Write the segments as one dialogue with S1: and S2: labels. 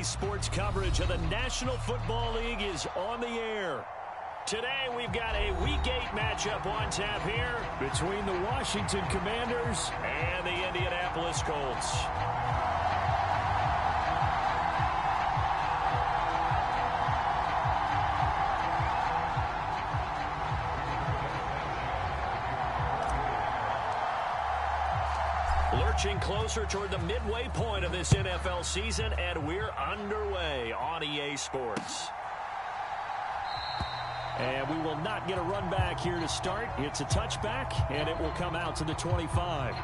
S1: Saturday sports coverage of the National Football League is on the air. Today we've got a Week 8 matchup on tap here between the Washington Commanders and the Indianapolis Colts. Lurching closer toward the midway point of this NFL season, and we're underway on EA Sports. And we will not get a run back here to start. It's a touchback, and it will come out to the 25.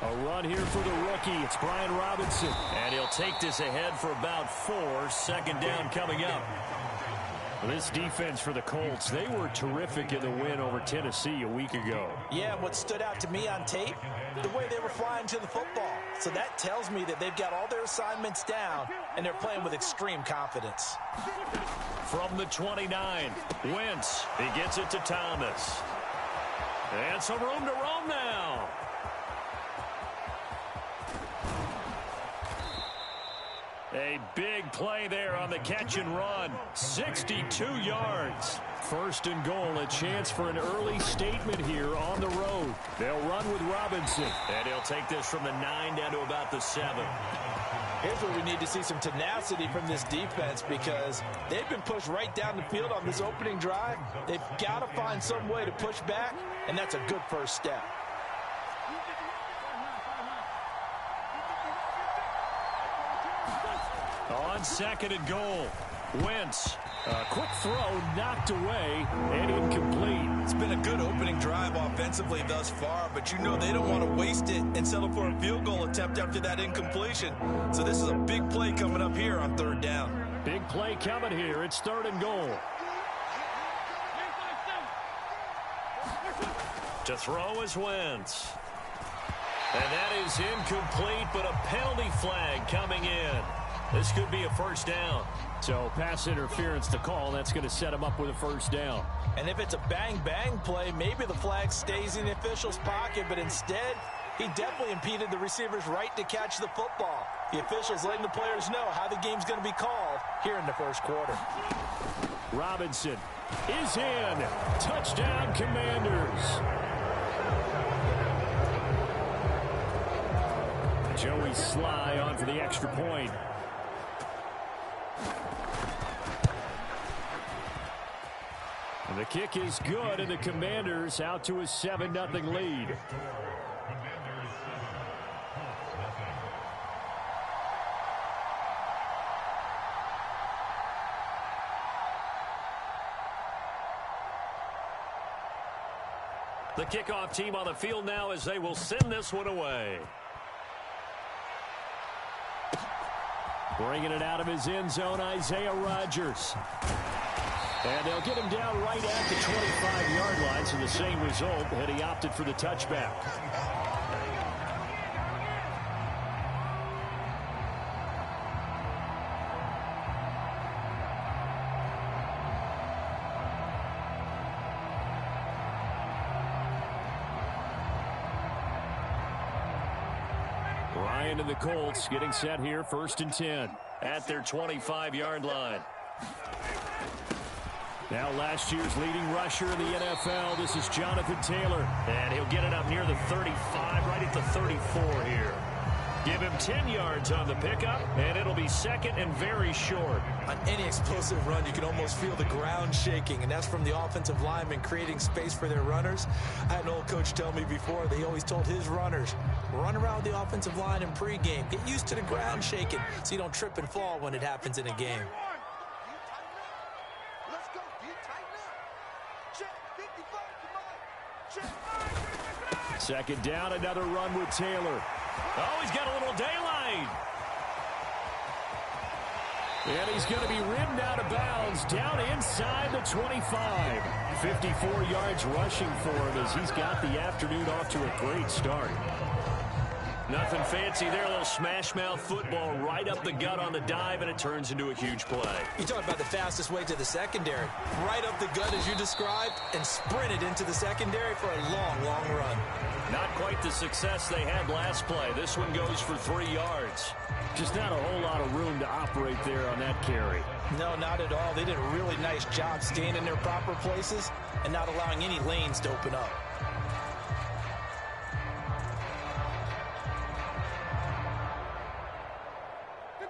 S1: A run here for the rookie. It's Brian Robinson. And he'll take this ahead for about 4. Second down coming up. This defense for the Colts, they were terrific in the win over Tennessee a week ago.
S2: Yeah, what stood out to me on tape, the way they were flying to the football. So that tells me that they've got all their assignments down, and they're playing with extreme confidence.
S1: From the 29, Wentz. He gets it to Thomas. And some room to roam now. A big play there on the catch and run. 62 yards. First and goal, a chance for an early statement here on the road. They'll run with Robinson. And he'll take this from the 9 down to about the 7.
S2: Here's where we need to see some tenacity from this defense because they've been pushed right down the field on this opening drive. They've got to find some way to push back, and that's a good first step.
S1: On second and goal, Wentz. A quick throw knocked away and incomplete.
S3: It's been a good opening drive offensively thus far, but you know they don't want to waste it and settle for a field goal attempt after that incompletion. So this is a big play coming up here on third down.
S1: Big play coming here. It's third and goal. To throw is Wentz. And that is incomplete, but a penalty flag coming in. This could be a first down. So pass interference to call. That's going to set him up with a first down.
S2: And if it's a bang-bang play, maybe the flag stays in the official's pocket, but instead, he definitely impeded the receiver's right to catch the football. The officials letting the players know how the game's going to be called here in the first quarter.
S1: Robinson is in. Touchdown, Commanders. Joey Sly on for the extra point. And the kick is good, and the Commanders out to a 7-0 lead. The kickoff team on the field now as they will send this one away. Bringing it out of his end zone, Isaiah Rodgers. And they'll get him down right at the 25-yard line, so the same result had he opted for the touchback. Ryan and the Colts getting set here, 1st and 10 at their 25-yard line. Now last year's leading rusher in the NFL, this is Jonathan Taylor. And he'll get it up near the 35, right at the 34 here. Give him 10 yards on the pickup, and it'll be second and very short.
S2: On any explosive run, you can almost feel the ground shaking, and that's from the offensive linemen creating space for their runners. I had an old coach tell me before, they always told his runners, run around the offensive line in pregame. Get used to the ground shaking so you don't trip and fall when it happens in a game.
S1: Second down, another run with Taylor. Oh, he's got a little daylight. And he's going to be ridden out of bounds down inside the 25. 54 yards rushing for him as he's got the afternoon off to a great start. Nothing fancy there, a little smash-mouth football right up the gut on the dive, and it turns into a huge play.
S2: You talk about the fastest way to the secondary. Right up the gut as you described, and sprinted into the secondary for a long, long run.
S1: Not quite the success they had last play. This one goes for 3 yards. Just not a whole lot of room to operate there on that carry.
S2: No, not at all. They did a really nice job staying in their proper places and not allowing any lanes to open up.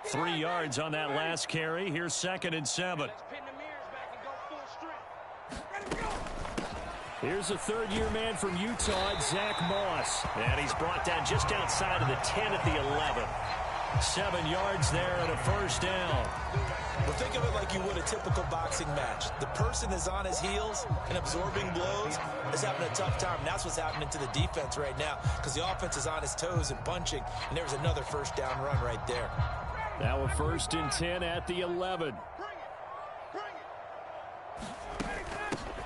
S1: Three yards on that last carry. Here's second and 7. Here's a third-year man from Utah, Zach Moss. And he's brought down just outside of the 10 at the 11. 7 yards there and a first down.
S2: Well, think of it like you would a typical boxing match. The person is on his heels and absorbing blows is having a tough time. And that's what's happening to the defense right now because the offense is on his toes and punching. And there's another first down run right there.
S1: Now a first and 10 at the 11.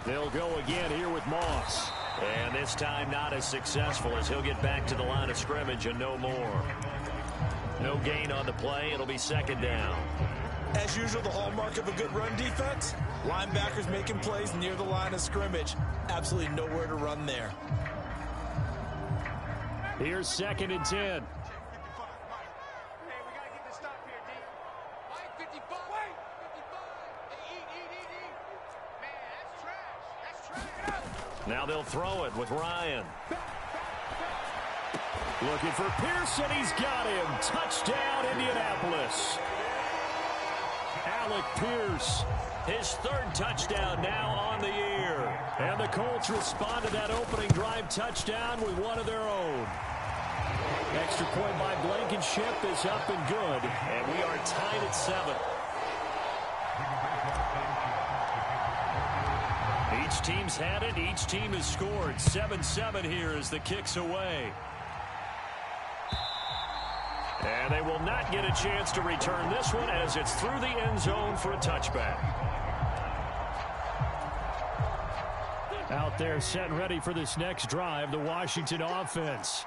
S1: They'll go again here with Moss. And this time not as successful as he'll get back to the line of scrimmage and no more. No gain on the play. It'll be second down.
S2: As usual, the hallmark of a good run defense, linebackers making plays near the line of scrimmage. Absolutely nowhere to run there.
S1: Here's second and 10. Now they'll throw it with Ryan. Looking for Pearson. He's got him. Touchdown, Indianapolis. Alec Pierce, his third touchdown now on the year. And the Colts respond to that opening drive touchdown with one of their own. Extra point by Blankenship is up and good. And we are tied at 7. Each team's had it. Each team has scored. 7-7 here as the kick's away. And they will not get a chance to return this one as it's through the end zone for a touchback. Out there set and ready for this next drive, the Washington offense.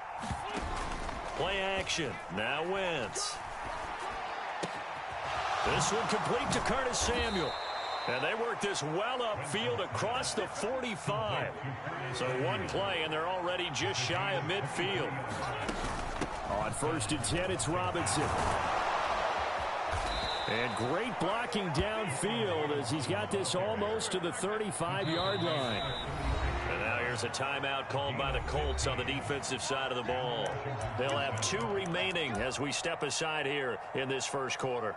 S1: Play action. Now Wentz. This one complete to Curtis Samuel. And they work this well upfield across the 45. So one play, and they're already just shy of midfield. On first and 10, it's Robinson. And great blocking downfield as he's got this almost to the 35-yard line. And now here's a timeout called by the Colts on the defensive side of the ball. They'll have 2 remaining as we step aside here in this first quarter.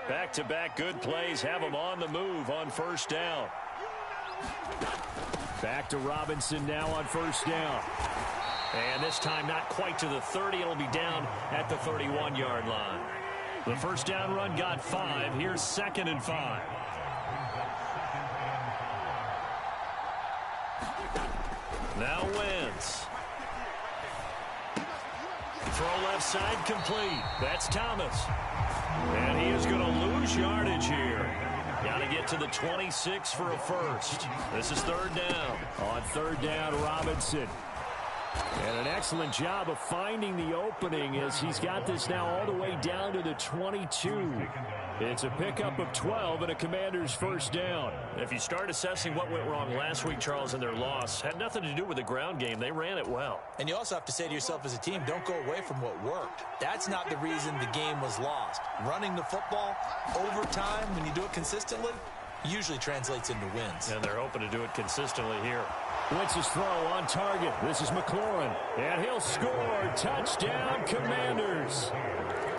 S1: Back-to-back good plays have them on the move on first down. Back to Robinson now on first down. And this time not quite to the 30. It'll be down at the 31-yard line. The first down run got 5. Here's second and 5. Now Wentz. Throw left side complete. That's Thomas. And he is going to lose yardage here. Got to get to the 26 for a first. This is third down. On third down, Robinson. And an excellent job of finding the opening as he's got this now all the way down to the 22. It's a pickup of 12 and a Commander's first down. If you start assessing what went wrong last week, Charles, in their loss, had nothing to do with the ground game. They ran it well.
S2: And you also have to say to yourself as a team, don't go away from what worked. That's not the reason the game was lost. Running the football over time, when you do it consistently, usually translates into wins.
S1: And they're hoping to do it consistently here. Wentz's throw on target. This is McLaurin. And he'll score. Touchdown, Commanders.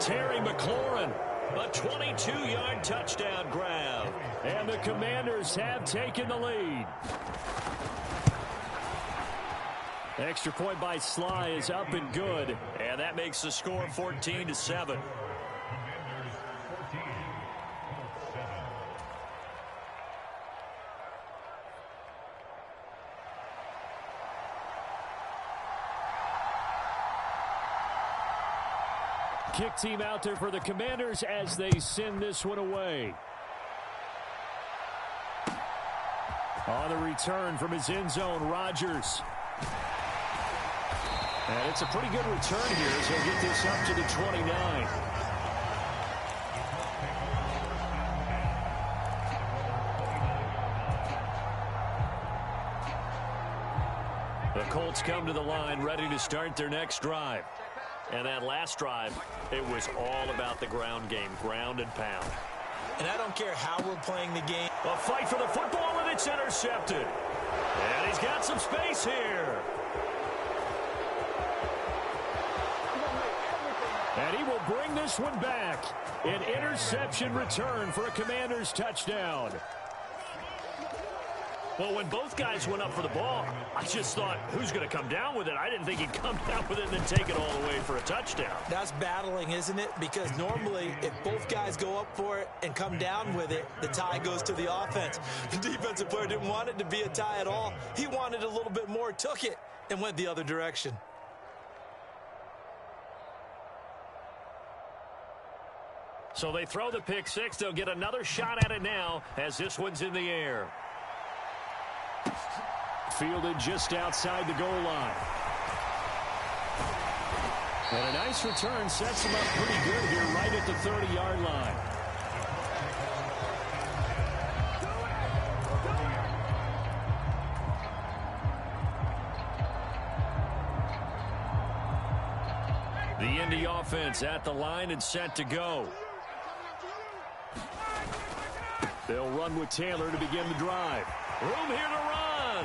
S1: Terry McLaurin, a 22-yard touchdown grab. And the Commanders have taken the lead. Extra point by Sly is up and good. And that makes the score 14-7. Kick team out there for the Commanders as they send this one away. On the return from his end zone, Rodgers. And it's a pretty good return here, so he'll get this up to the 29. The Colts come to the line, ready to start their next drive. And that last drive, it was all about the ground game, ground and pound.
S2: And I don't care how we're playing the game.
S1: A fight for the football, and it's intercepted. And he's got some space here. And he will bring this one back. An interception return for a Commanders touchdown. Well, when both guys went up for the ball, I just thought, who's going to come down with it? I didn't think he'd come down with it and then take it all the way for a touchdown.
S2: That's battling, isn't it? Because normally, if both guys go up for it and come down with it, the tie goes to the offense. The defensive player didn't want it to be a tie at all. He wanted a little bit more, took it, and went the other direction.
S1: So they throw the pick six. They'll get another shot at it now as this one's in the air. Fielded just outside the goal line. And a nice return sets him up pretty good here right at the 30-yard line. The Indy offense at the line and set to go. They'll run with Taylor to begin the drive. Room here to run.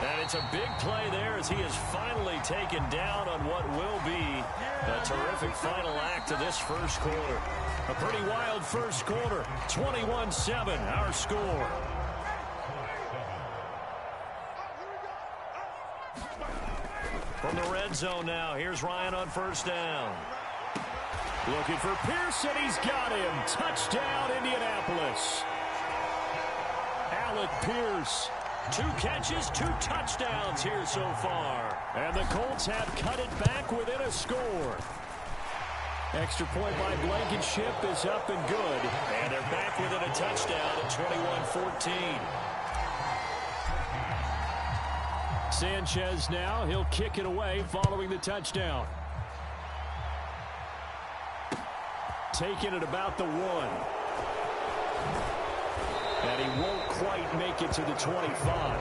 S1: And it's a big play there as he is finally taken down on what will be a terrific final act of this first quarter. A pretty wild first quarter. 21-7, our score. From the red zone now, here's Ryan on first down. Looking for Pearson. He's got him. Touchdown, Indianapolis. Alec Pierce. 2 catches, 2 touchdowns here so far. And the Colts have cut it back within a score. Extra point by Blankenship is up and good. And they're back within a touchdown at 21-14. Sanchez now. He'll kick it away following the touchdown. Taking it about the 1. And he won't quite make it to the 25.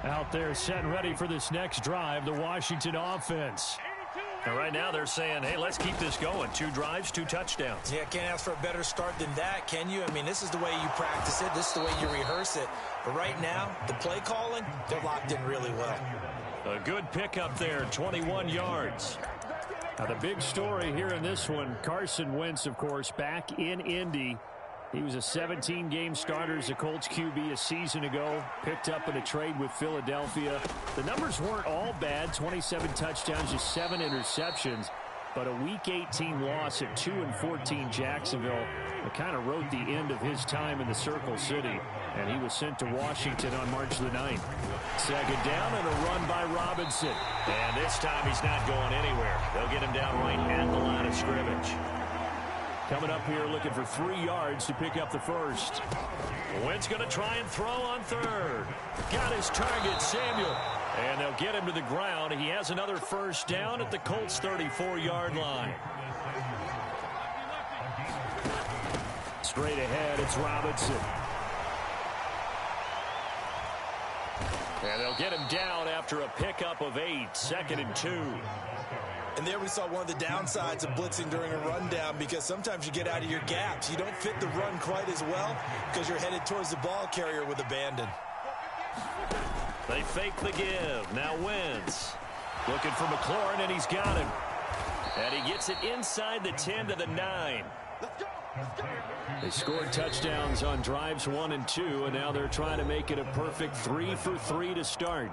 S1: Out there set and ready for this next drive, the Washington offense. And right now they're saying, hey, let's keep this going. 2 drives, 2 touchdowns.
S2: Yeah, can't ask for a better start than that, can you? I mean, this is the way you practice it. This is the way you rehearse it. But right now, the play calling, they're locked in really well.
S1: A good pickup there, 21 yards. Now, the big story here in this one, Carson Wentz, of course, back in Indy. He was a 17-game starter as a Colts QB a season ago, picked up in a trade with Philadelphia. The numbers weren't all bad, 27 touchdowns, just 7 interceptions. But a Week 18 loss at 2-14 Jacksonville that kind of wrote the end of his time in the Circle City. And he was sent to Washington on March the 9th. Second down and a run by Robinson. And this time he's not going anywhere. They'll get him down right at the line of scrimmage. Coming up here looking for 3 yards to pick up the first. Wentz going to try and throw on third. Got his target, Samuel. And they'll get him to the ground. He has another first down at the Colts' 34-yard line. Straight ahead, it's Robinson. And they'll get him down after a pickup of 8, 2nd and 2.
S2: And there we saw one of the downsides of blitzing during a rundown, because sometimes you get out of your gaps. You don't fit the run quite as well because you're headed towards the ball carrier with abandon.
S1: They fake the give. Now Wentz looking for McLaurin, and he's got him. And he gets it inside the 10 to the 9. They scored touchdowns on drives 1 and 2, and now they're trying to make it a perfect 3 for 3 to start.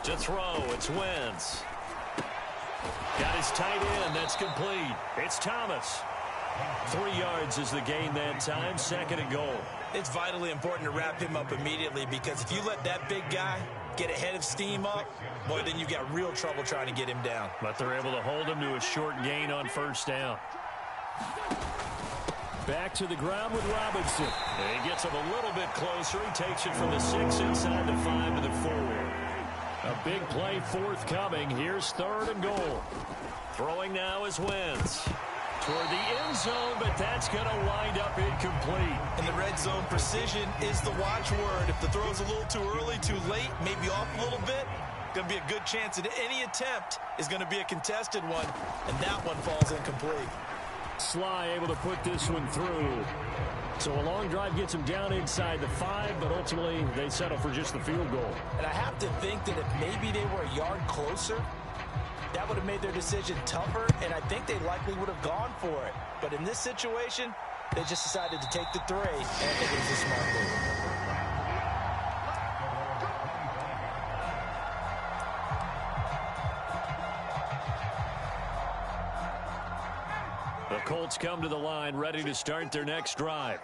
S1: To throw, it's Wentz. Got his tight end, that's complete. It's Thomas. 3 yards is the gain that time, 2nd and goal.
S2: It's vitally important to wrap him up immediately, because if you let that big guy get ahead of steam up, boy, then you've got real trouble trying to get him down.
S1: But they're able to hold him to a short gain on 1st down. Back to the ground with Robinson. And he gets him a little bit closer. He takes it from the 6 inside the 5 to the 4. A big play forthcoming. Here's 3rd and goal. Throwing now is Wentz. Toward the end zone, but that's going to wind up incomplete.
S2: In the red zone, precision is the watchword. If the throw's a little too early, too late, maybe off a little bit, going to be a good chance that any attempt is going to be a contested one, and that one falls incomplete.
S1: Sly able to put this one through. So a long drive gets him down inside the 5, but ultimately they settle for just the field goal.
S2: And I have to think that if maybe they were a yard closer, that would have made their decision tougher, and I think they likely would have gone for it. But in this situation, they just decided to take the 3, and I think it was a smart move.
S1: The Colts come to the line, ready to start their next drive.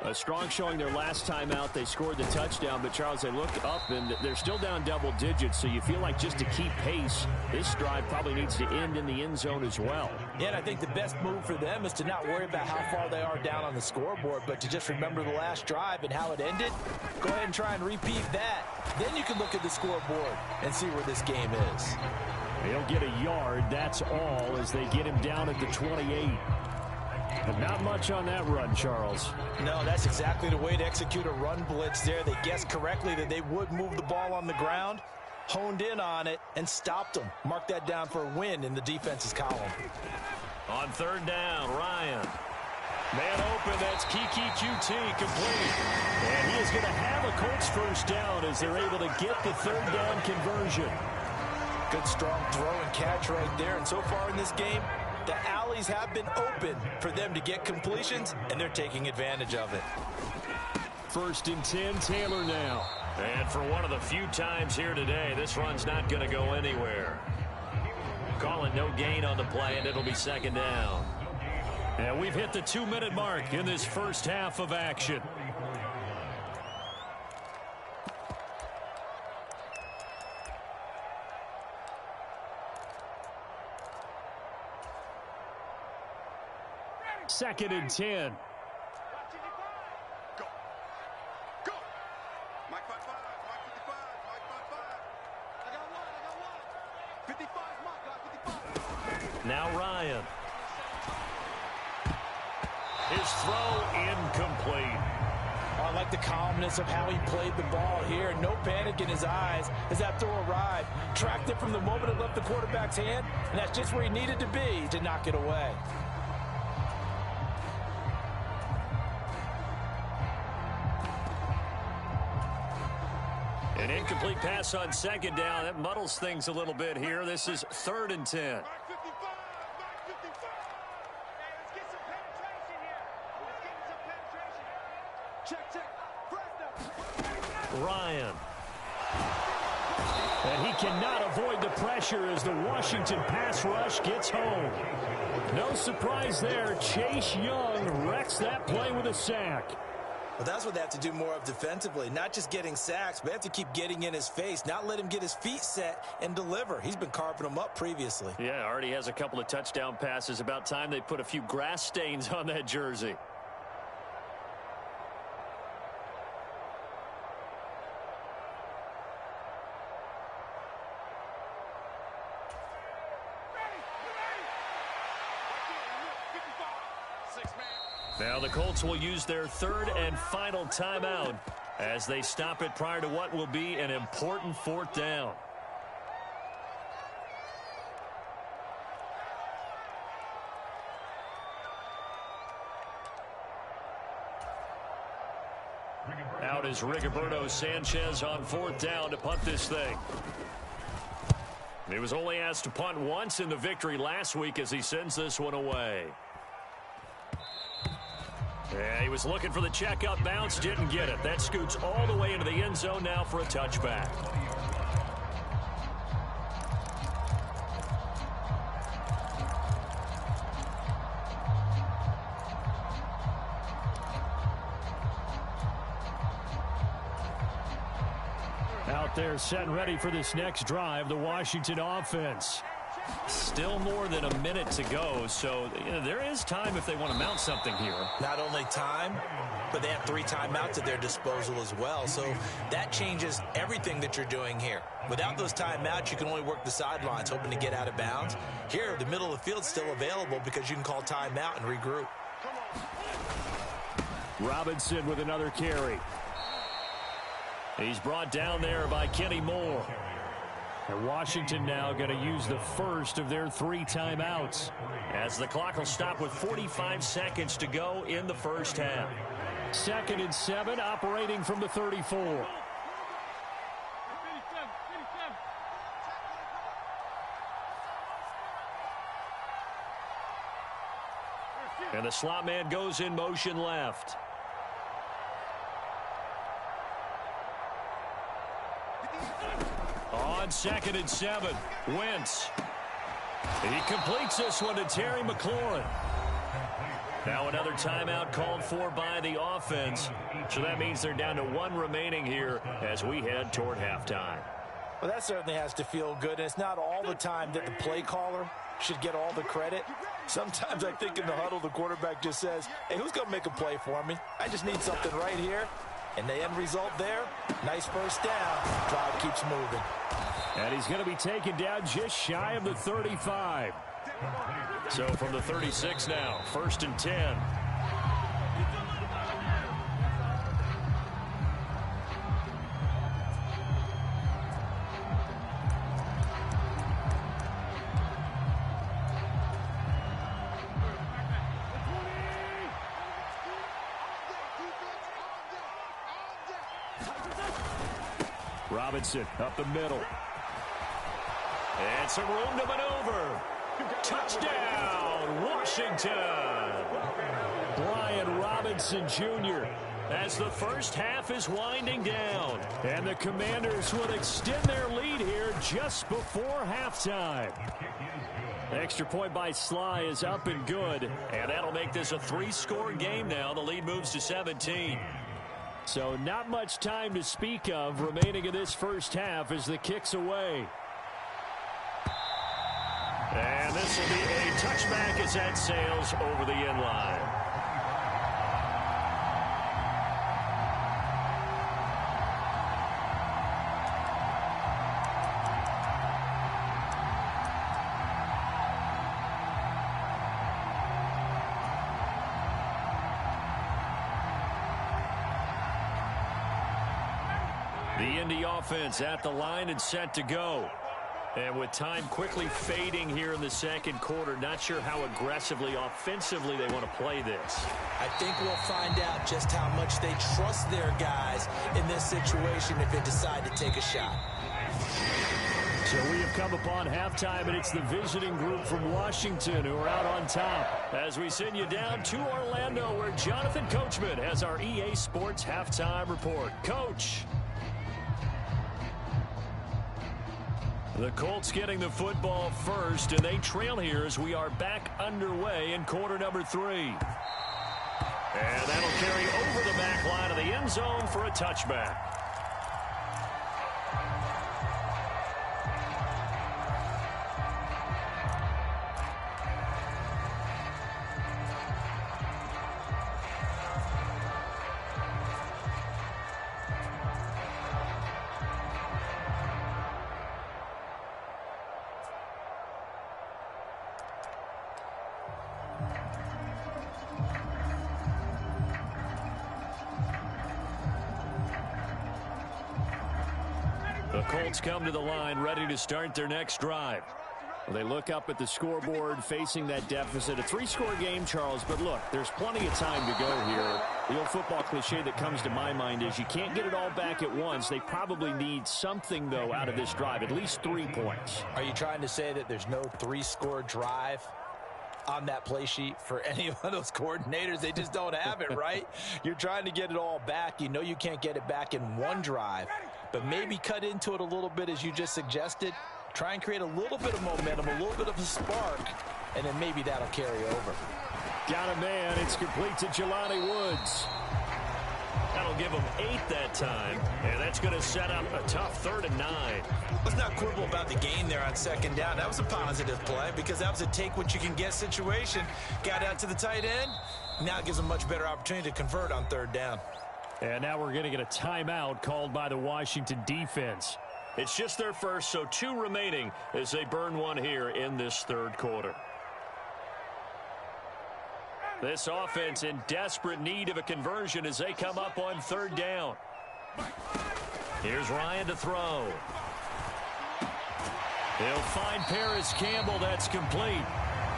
S1: A strong showing their last time out. They scored the touchdown, but, Charles, they look up, and they're still down double digits, so you feel like just to keep pace, this drive probably needs to end in the end zone as well.
S2: Yeah, and I think the best move for them is to not worry about how far they are down on the scoreboard, but to just remember the last drive and how it ended. Go ahead and try and repeat that. Then you can look at the scoreboard and see where this game is.
S1: They'll get a yard, that's all, as they get him down at the 28. But not much on that run, Charles.
S2: No, that's exactly the way to execute a run blitz there. They guessed correctly that they would move the ball on the ground, honed in on it, and stopped them. Mark that down for a win in the defense's column.
S1: On 3rd down, Ryan. Man open, that's Kiki QT, complete. And he is going to have a Colts 1st down as they're able to get the 3rd down conversion.
S2: Good strong throw and catch right there. And so far in this game, the alleys have been open for them to get completions, and they're taking advantage of it.
S1: 1st and 10, Taylor now. And for one of the few times here today, this run's not going to go anywhere. Call it no gain on the play, and it'll be 2nd down. And we've hit the 2-minute mark in this first half of action. Second and 10.
S4: Go. Go. Mike 55. Mike 55. Mike 55. I got one. 55. Mike 55.
S1: Now Ryan. His throw incomplete.
S2: I like the calmness of how he played the ball here. No panic in his eyes as that throw arrived. Tracked it from the moment it left the quarterback's hand, and that's just where he needed to be to knock it away.
S1: An incomplete pass on 2nd down. That muddles things a little bit here. This is 3rd and 10.
S4: Mike 55. Mike 55. Hey, let's get some penetration here. Let's get some penetration. Check. Fresno.
S1: Ryan. And he cannot avoid the pressure as the Washington pass rush gets home. No surprise there. Chase Young wrecks that play with a sack.
S2: Well, that's what they have to do more of defensively, not just getting sacks, but they have to keep getting in his face, not let him get his feet set and deliver. He's been carving them up previously.
S1: Yeah, already has a couple of touchdown passes. About time they put a few grass stains on that jersey. Now the Colts will use their third and final timeout as they stop it prior to what will be an important fourth down. Out is Rigoberto Sanchez on fourth down to punt this thing. He was only asked to punt once in the victory last week as he sends this one away. Yeah, he was looking for the check-up bounce, didn't get it. That scoots all the way into the end zone now for a touchback. Out there set and ready for this next drive, the Washington offense. Still more than a minute to go, so there is time if they want to mount something here.
S2: Not only time, but they have 3 timeouts at their disposal as well, so that changes everything that you're doing here. Without those timeouts, you can only work the sidelines, hoping to get out of bounds. Here, the middle of the field's still available because you can call timeout and regroup.
S1: Robinson with another carry. He's brought down there by Kenny Moore. And Washington now going to use the first of their 3 timeouts as the clock will stop with 45 seconds to go in the first half. 2nd and 7, operating from the 34. And the slot man goes in motion left. On 2nd and 7, Wentz. He completes this one to Terry McLaurin. Now another timeout called for by the offense. So that means they're down to 1 remaining here as we head toward halftime.
S2: Well, that certainly has to feel good. And it's not all the time that the play caller should get all the credit. Sometimes I think in the huddle, the quarterback just says, hey, who's going to make a play for me? I just need something right here. And the end result there, nice first down. Drive keeps moving.
S1: And he's going to be taken down just shy of the 35. So from the 36 now, 1st and 10. Robinson up the middle. And some room to maneuver. Touchdown, Washington. Brian Robinson Jr. as the first half is winding down. And the Commanders will extend their lead here just before halftime. Extra point by Sly is up and good. And that'll make this a 3-score game now. The lead moves to 17. So not much time to speak of remaining in this first half as the kick's away. And this will be a touchback as that sails over the end line. The Indy offense at the line and set to go. And with time quickly fading here in the second quarter, not sure how aggressively, offensively they want to play this.
S2: I think we'll find out just how much they trust their guys in this situation if they decide to take a shot.
S1: So we have come upon halftime, and it's the visiting group from Washington who are out on top. As we send you down to Orlando, where Jonathan Coachman has our EA Sports halftime report. Coach. The Colts getting the football first, and they trail here as we are back underway in quarter number 3. And that'll carry over the back line of the end zone for a touchback. The Colts come to the line ready to start their next drive. Well, they look up at the scoreboard facing that deficit. A 3-score game, Charles, but look, there's plenty of time to go here. The old football cliche that comes to my mind is you can't get it all back at once. They probably need something, though, out of this drive, at least 3 points.
S2: Are you trying to say that there's no 3-score drive on that play sheet for any of those coordinators? They just don't have it, right? You're trying to get it all back. You know you can't get it back in one drive, but maybe cut into it a little bit as you just suggested. Try and create a little bit of momentum, a little bit of a spark, and then maybe that'll carry over.
S1: Got a man. It's complete to Jelani Woods. That'll give him 8 that time, and that's going to set up a tough 3rd and 9.
S3: Let's not quibble about the gain there on 2nd down. That was a positive play because that was a take-what-you-can-get situation. Got out to the tight end. Now it gives them a much better opportunity to convert on 3rd down.
S1: And now we're going to get a timeout called by the Washington defense. It's just their first, so 2 remaining as they burn one here in this 3rd quarter. This offense in desperate need of a conversion as they come up on 3rd down. Here's Ryan to throw. He'll find Paris Campbell. That's complete.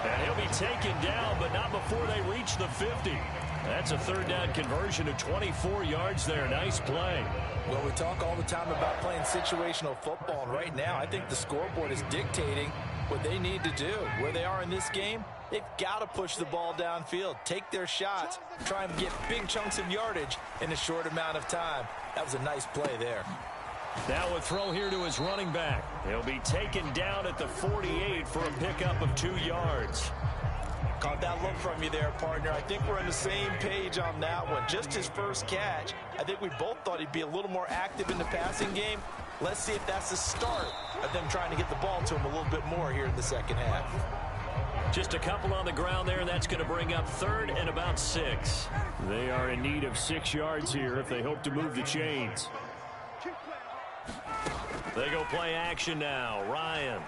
S1: And he'll be taken down, but not before they reach the 50. That's a 3rd down conversion of 24 yards there. Nice play.
S2: Well, we talk all the time about playing situational football, and right now I think the scoreboard is dictating what they need to do. Where they are in this game, they've got to push the ball downfield, take their shots, try and get big chunks of yardage in a short amount of time. That was a nice play there.
S1: Now a throw here to his running back. He'll be taken down at the 48 for a pickup of 2 yards.
S2: Caught that look from you there, partner. I think we're on the same page on that one. Just his first catch. I think we both thought he'd be a little more active in the passing game. Let's see if that's the start of them trying to get the ball to him a little bit more here in the 2nd half.
S1: Just a couple on the ground there, and that's going to bring up 3rd and about 6. They are in need of 6 yards here if they hope to move the chains. They go play action now. Ryan.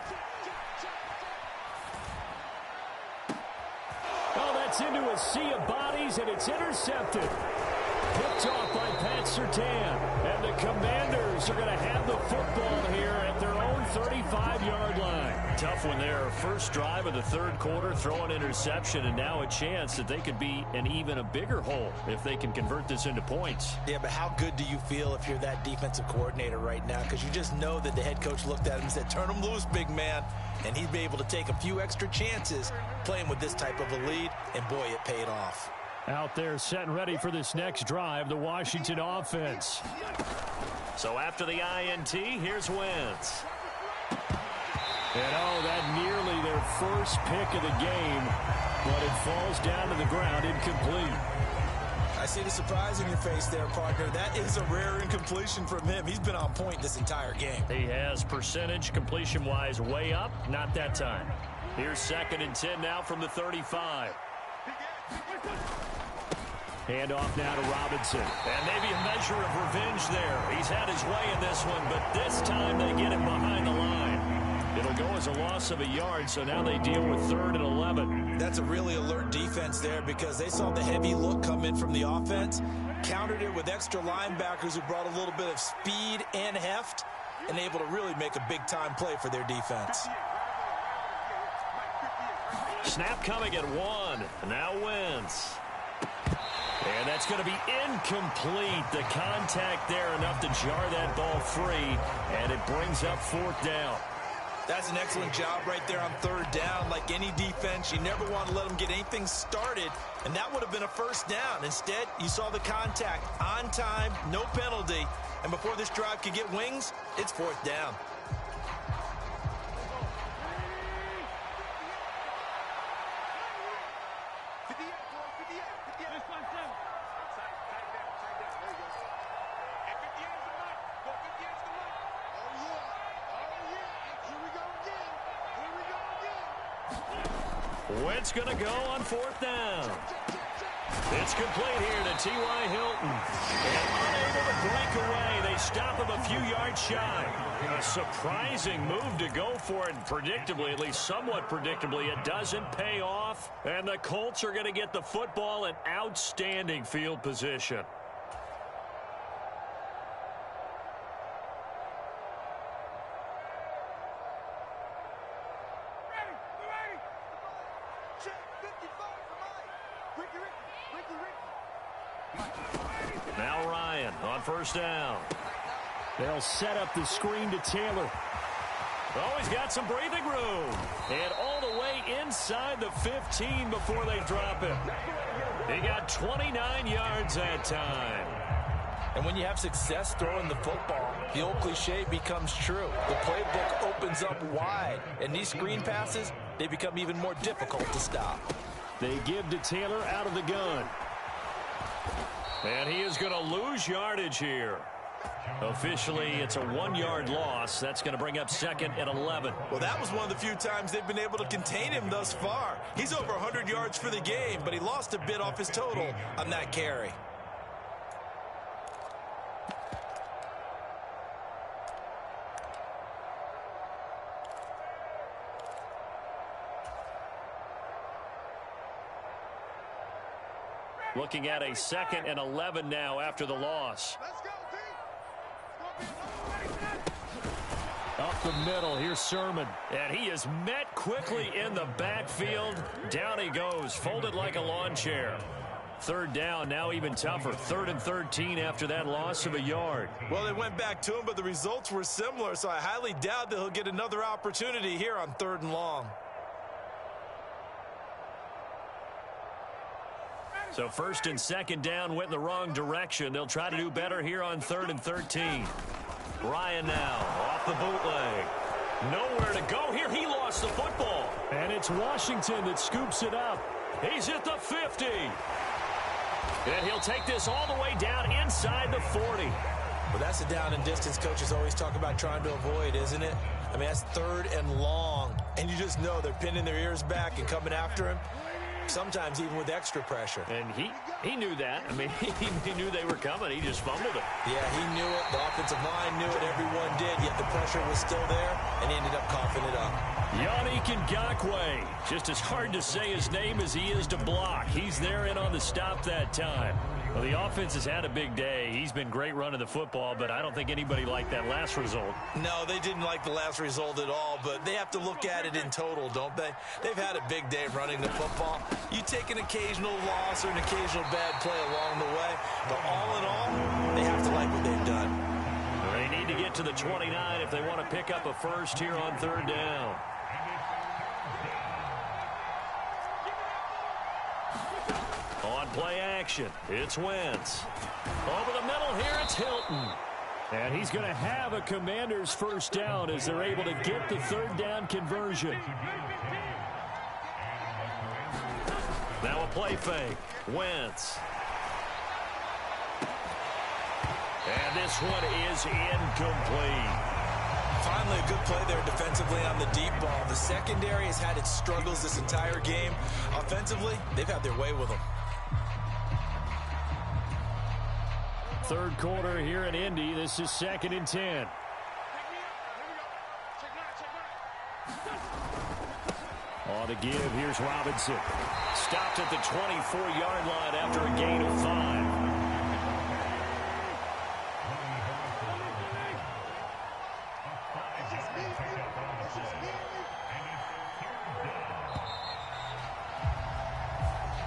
S1: Oh, that's into a sea of bodies, and it's intercepted. Picked off by Pat Surtain. And the Commanders are going to have the football here at their own 35-yard line. Tough one there. First drive of the 3rd quarter, throw an interception, and now a chance that they could be in even a bigger hole if they can convert this into points.
S2: Yeah, but how good do you feel if you're that defensive coordinator right now? Because you just know that the head coach looked at him and said, turn him loose, big man. And he'd be able to take a few extra chances playing with this type of a lead, and boy, it paid off.
S1: Out there set and ready for this next drive, the Washington offense. So after the INT, here's Wentz. And oh, that nearly their first pick of the game, but it falls down to the ground incomplete.
S3: I see the surprise in your face there, partner. That is a rare incompletion from him. He's been on point this entire game.
S1: He has percentage completion-wise way up, not that time. Here's 2nd and 10 now from the 35. Handoff now to Robinson. And maybe a measure of revenge there. He's had his way in this one, but this time they get him behind the line. It'll go as a loss of a yard, so now they deal with 3rd and 11.
S3: That's a really alert defense there because they saw the heavy look come in from the offense, countered it with extra linebackers who brought a little bit of speed and heft, and able to really make a big-time play for their defense.
S1: Snap coming at 1. Now Wentz. And that's going to be incomplete. The contact there enough to jar that ball free, and it brings up 4th down.
S3: That's an excellent job right there on 3rd down. Like any defense, you never want to let them get anything started, and that would have been a 1st down. Instead, you saw the contact on time, no penalty, and before this drive could get wings, it's 4th down.
S1: Wentz going to go on 4th down. It's complete here to T.Y. Hilton. And unable to break away. They stop him a few yards shy. A surprising move to go for it. Predictably, at least somewhat predictably, it doesn't pay off. And the Colts are going to get the football in outstanding field position. Now Ryan on 1st down. They'll set up the screen to Taylor. Oh, he's got some breathing room. And all the way inside the 15 before they drop him. He got 29 yards that time.
S2: And when you have success throwing the football, the old cliche becomes true. The playbook opens up wide. And these screen passes, they become even more difficult to stop.
S1: They give to Taylor out of the gun. And he is going to lose yardage here. Officially, it's a 1-yard loss. That's going to bring up 2nd and 11.
S3: Well, that was one of the few times they've been able to contain him thus far. He's over 100 yards for the game, but he lost a bit off his total on that carry.
S1: Looking at a 2nd and 11 now after the loss.
S4: Let's go, team.
S1: Up the middle, here's Sermon. And he is met quickly in the backfield. Down he goes, folded like a lawn chair. 3rd down, now even tougher. 3rd and 13 after that loss of a yard.
S3: Well, they went back to him, but the results were similar, so I highly doubt that he'll get another opportunity here on 3rd and long.
S1: So 1st and 2nd down went in the wrong direction. They'll try to do better here on 3rd and 13. Ryan now off the bootleg. Nowhere to go here. He lost the football. And it's Washington that scoops it up. He's at the 50. And he'll take this all the way down inside the 40.
S2: Well, that's the down and distance coaches always talk about trying to avoid, isn't it? I mean, that's 3rd and long. And you just know they're pinning their ears back and coming after him. Sometimes even with extra pressure.
S1: And he knew that. I mean, he knew they were coming. He just fumbled it.
S2: Yeah, he knew it. The offensive line knew it. Everyone did. Yet the pressure was still there, and he ended up coughing it up.
S1: Yannick Ngakoue. Just as hard to say his name as he is to block. He's there in on the stop that time. Well, the offense has had a big day. He's been great running the football, but I don't think anybody liked that last result.
S3: No, they didn't like the last result at all, but they have to look at it in total, don't they? They've had a big day running the football. You take an occasional loss or an occasional bad play along the way, but all in all, they have to like what they've done.
S1: They need to get to the 29 if they want to pick up a first here on 3rd down. On play action, it's Wentz. Over the middle here, it's Hilton. And he's going to have a Commander's 1st down as they're able to get the 3rd down conversion. Now a play fake. Wentz. And this one is incomplete.
S3: Finally, a good play there defensively on the deep ball. The secondary has had its struggles this entire game. Offensively, they've had their way with them.
S1: 3rd quarter here in Indy. This is 2nd and 10. On the give, here's Robinson. Stopped at the 24-yard line after a gain of 5.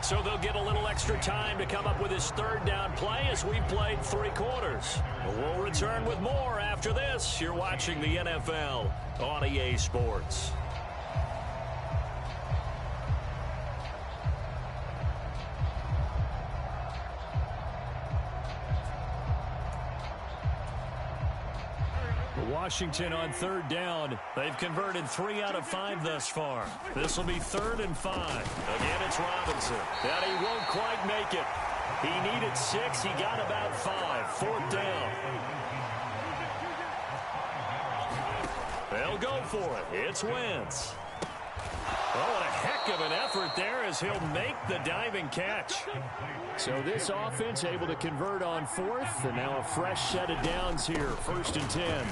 S1: So they'll get a little extra time to come up with his 3rd down play as we've played 3 quarters. We'll return with more after this. You're watching the NFL on EA Sports. Washington on 3rd down. They've converted 3 out of 5 thus far. This will be 3rd and 5. Again, it's Robinson. And he won't quite make it. He needed 6. He got about 5. 4th down. They'll go for it. It's Wentz. Oh, and a heck of an effort there as he'll make the diving catch. So this offense able to convert on fourth, and now a fresh set of downs here, 1st and 10.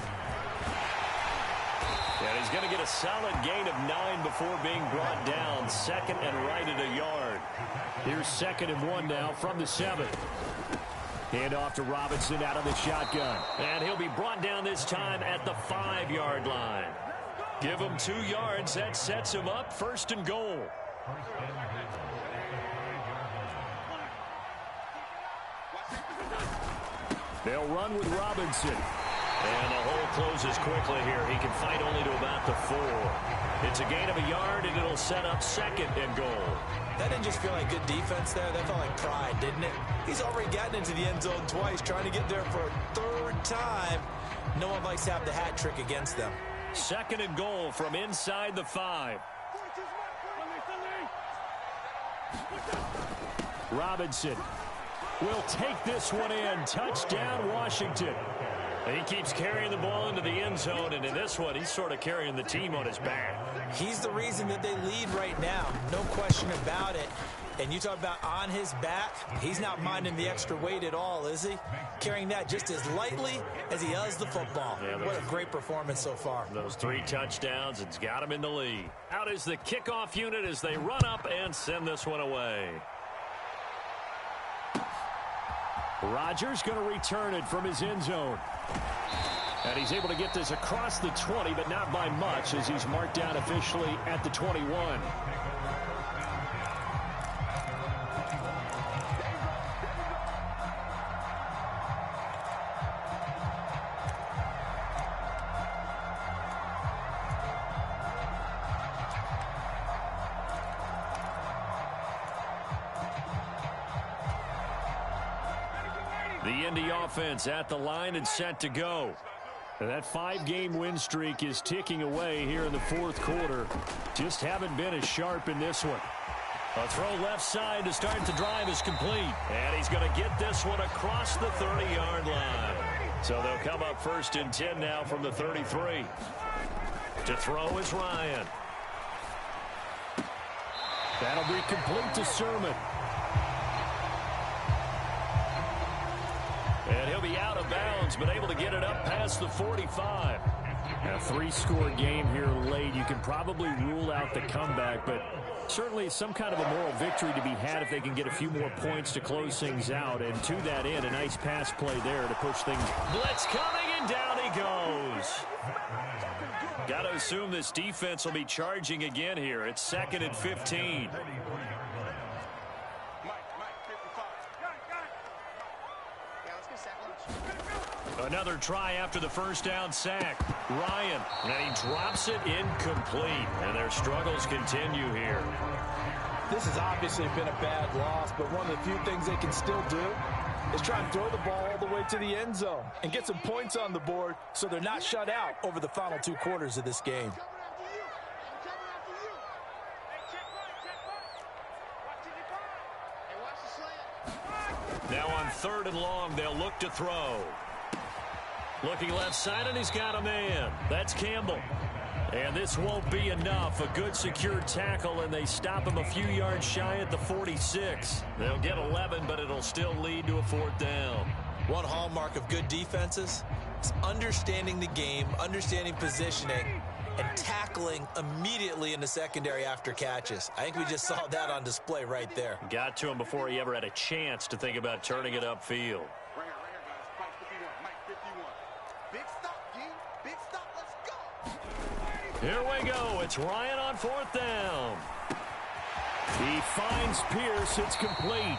S1: And he's going to get a solid gain of 9 before being brought down. 2nd and right at a yard. Here's 2nd and 1 now from the 7. Hand off to Robinson out of the shotgun. And he'll be brought down this time at the 5-yard line. Give him 2 yards. That sets him up 1st and goal. They'll run with Robinson. And the hole closes quickly here. He can fight only to about the 4. It's a gain of a yard, and it'll set up 2nd and goal.
S2: That didn't just feel like good defense there. That felt like pride, didn't it? He's already gotten into the end zone twice, trying to get there for a 3rd time. No one likes to have the hat trick against them.
S1: 2nd and goal from inside the 5. Robinson will take this one in. Touchdown, Washington. He keeps carrying the ball into the end zone, and in this one, he's sort of carrying the team on his back.
S2: He's the reason that they lead right now. No question about it. And you talk about on his back, he's not minding the extra weight at all, is he? Carrying that just as lightly as he does the football. Yeah, what a great performance so far.
S1: Those 3 touchdowns, it's got him in the lead. Out is the kickoff unit as they run up and send this one away. Rodgers going to return it from his end zone. And he's able to get this across the 20, but not by much as he's marked down officially at the 21. The Indy offense at the line and set to go. And that 5-game win streak is ticking away here in the 4th quarter. Just haven't been as sharp in this one. A throw left side to start the drive is complete. And he's going to get this one across the 30-yard line. So they'll come up 1st and 10 now from the 33. To throw is Ryan. That'll be complete to Sermon. And he'll be out of bounds, but able to get it up past the 45. A 3-score game here late. You can probably rule out the comeback, but certainly some kind of a moral victory to be had if they can get a few more points to close things out. And to that end, a nice pass play there to push things. Blitz coming, and down he goes. Got to assume this defense will be charging again here. It's 2nd and 15. Another try after the 1st down sack. Ryan, and he drops it incomplete. And their struggles continue here.
S2: This has obviously been a bad loss, but one of the few things they can still do is try and throw the ball all the way to the end zone and get some points on the board so they're not shut out over the final 2 quarters of this game.
S1: Now on 3rd and long, they'll look to throw. Looking left side, and he's got a man. That's Campbell. And this won't be enough. A good secure tackle, and they stop him a few yards shy at the 46. They'll get 11, but it'll still lead to a 4th down.
S2: One hallmark of good defenses is understanding the game, understanding positioning, and tackling immediately in the secondary after catches. I think we just saw that on display right there.
S1: Got to him before he ever had a chance to think about turning it upfield. Here we go. It's Ryan on 4th down. He finds Pierce. It's complete.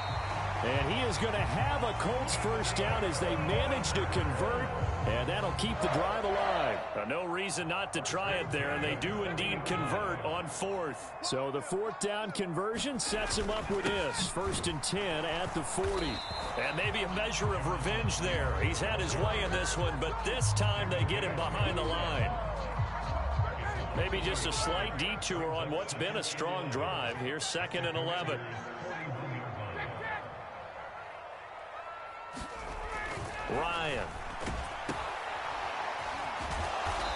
S1: And he is going to have a Colts 1st down as they manage to convert. And that'll keep the drive alive. No reason not to try it there. And they do indeed convert on 4th. So the 4th down conversion sets him up with this. 1st and 10 at the 40. And maybe a measure of revenge there. He's had his way in this one, but this time they get him behind the line. Maybe just a slight detour on what's been a strong drive. Here's 2nd and 11. Ryan.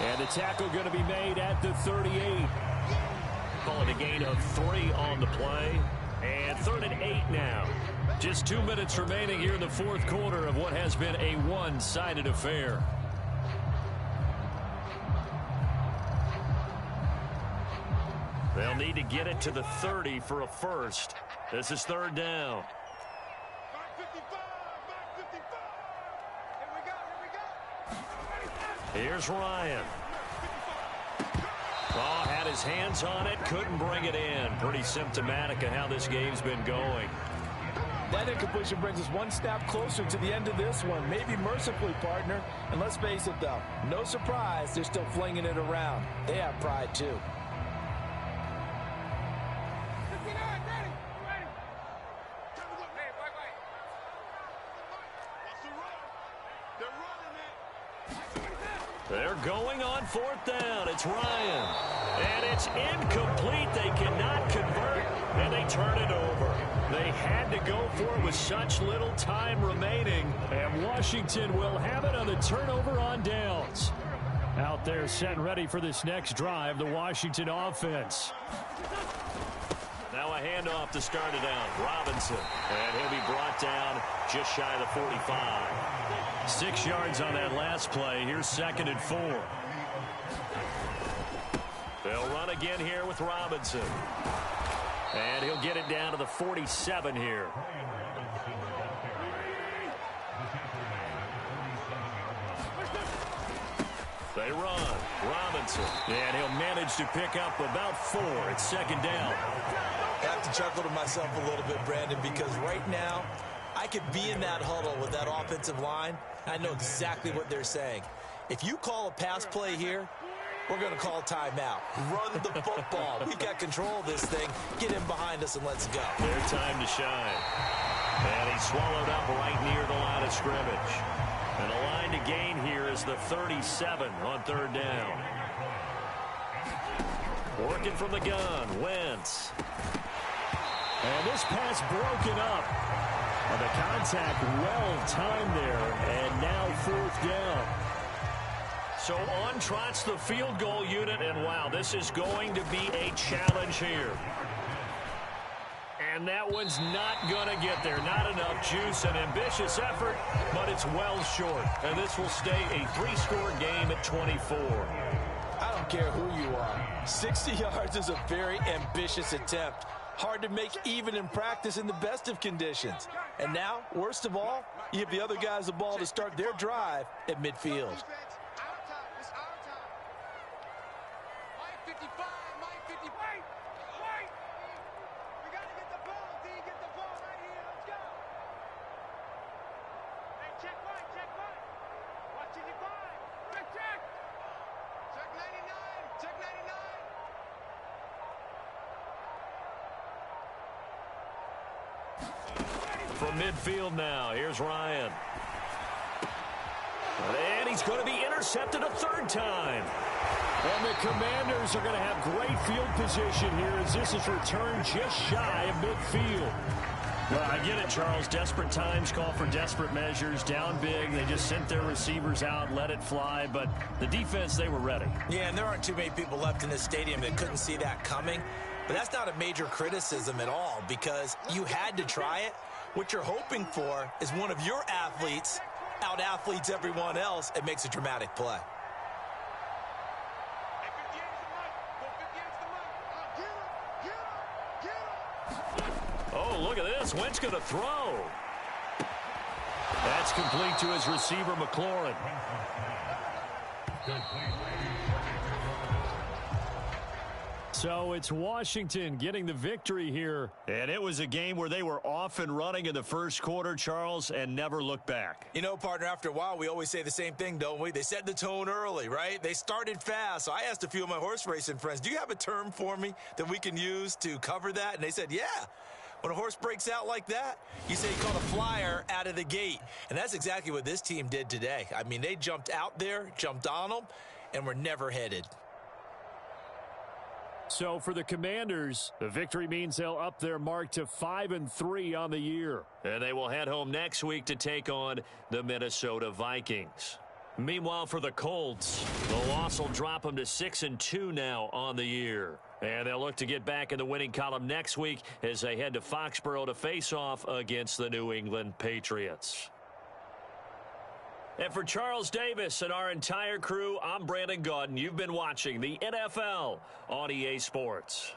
S1: And the tackle going to be made at the 38. Call it a gain of 3 on the play. And 3rd and 8 now. Just 2 minutes remaining here in the fourth quarter of what has been a one-sided affair. They'll need to get it to the 30 for a first. This is 3rd down. Here's Ryan. Oh, had his hands on it, couldn't bring it in. Pretty symptomatic of how this game's been going.
S2: That incompletion brings us one step closer to the end of this one. Maybe mercifully, partner. And let's face it, though, no surprise, they're still flinging it around. They have pride, too.
S1: They're going on 4th down. It's Ryan. And it's incomplete. They cannot convert, and they turn it over. They had to go for it with such little time remaining. And Washington will have it on the turnover on downs. Out there set and ready for this next drive, the Washington offense. Now a handoff to start it out. Robinson. And he'll be brought down just shy of the 45. 6 yards on that last play. Here's 2nd and 4. They'll run again here with Robinson. And he'll get it down to the 47 here. They run. Robinson. And he'll manage to pick up about 4. It's 2nd down.
S3: I have to chuckle to myself a little bit, Brandon, because right now I could be in that huddle with that offensive line. I know exactly what they're saying. If you call a pass play here, we're going to call timeout. Run the football. We've got control of this thing. Get in behind us and let's go.
S1: Their time to shine. And he's swallowed up right near the line of scrimmage. And the line to gain here is the 37 on 3rd down. Working from the gun, Wentz. And this pass broken up. And the contact well timed there, and now 4th down. So on trots the field goal unit, and wow, this is going to be a challenge here. And that one's not going to get there. Not enough juice, an ambitious effort, but it's well short. And this will stay a 3-score game at 24.
S2: I don't care who you are. 60 yards is a very ambitious attempt. Hard to make even in practice in the best of conditions. And now, worst of all, you give the other guys the ball to start their drive at midfield.
S1: From midfield now, here's Ryan. And he's going to be intercepted a 3rd time. And the Commanders are going to have great field position here as this is returned just shy of midfield. Well, I get it, Charles. Desperate times call for desperate measures. Down big, they just sent their receivers out, let it fly. But the defense, they were ready.
S3: Yeah, and there aren't too many people left in this stadium that couldn't see that coming. But that's not a major criticism at all because you had to try it. What you're hoping for is one of your athletes out-athletes everyone else and makes a dramatic play.
S1: Oh, look at this. Wentz going to throw. That's complete to his receiver, McLaurin. So it's Washington getting the victory here. And it was a game where they were off and running in the first quarter, Charles, and never looked back.
S3: You know, partner, after a while, we always say the same thing, don't we? They set the tone early, right? They started fast. So I asked a few of my horse racing friends, do you have a term for me that we can use to cover that? And they said, yeah. When a horse breaks out like that, you say you caught a flyer out of the gate. And that's exactly what this team did today. I mean, they jumped out there, jumped on them, and were never headed.
S1: So for the Commanders, the victory means they'll up their mark to 5-3 on the year. And they will head home next week to take on the Minnesota Vikings. Meanwhile, for the Colts, the loss will drop them to 6-2 now on the year. And they'll look to get back in the winning column next week as they head to Foxborough to face off against the New England Patriots. And for Charles Davis and our entire crew, I'm Brandon Gaudin. You've been watching the NFL on EA Sports.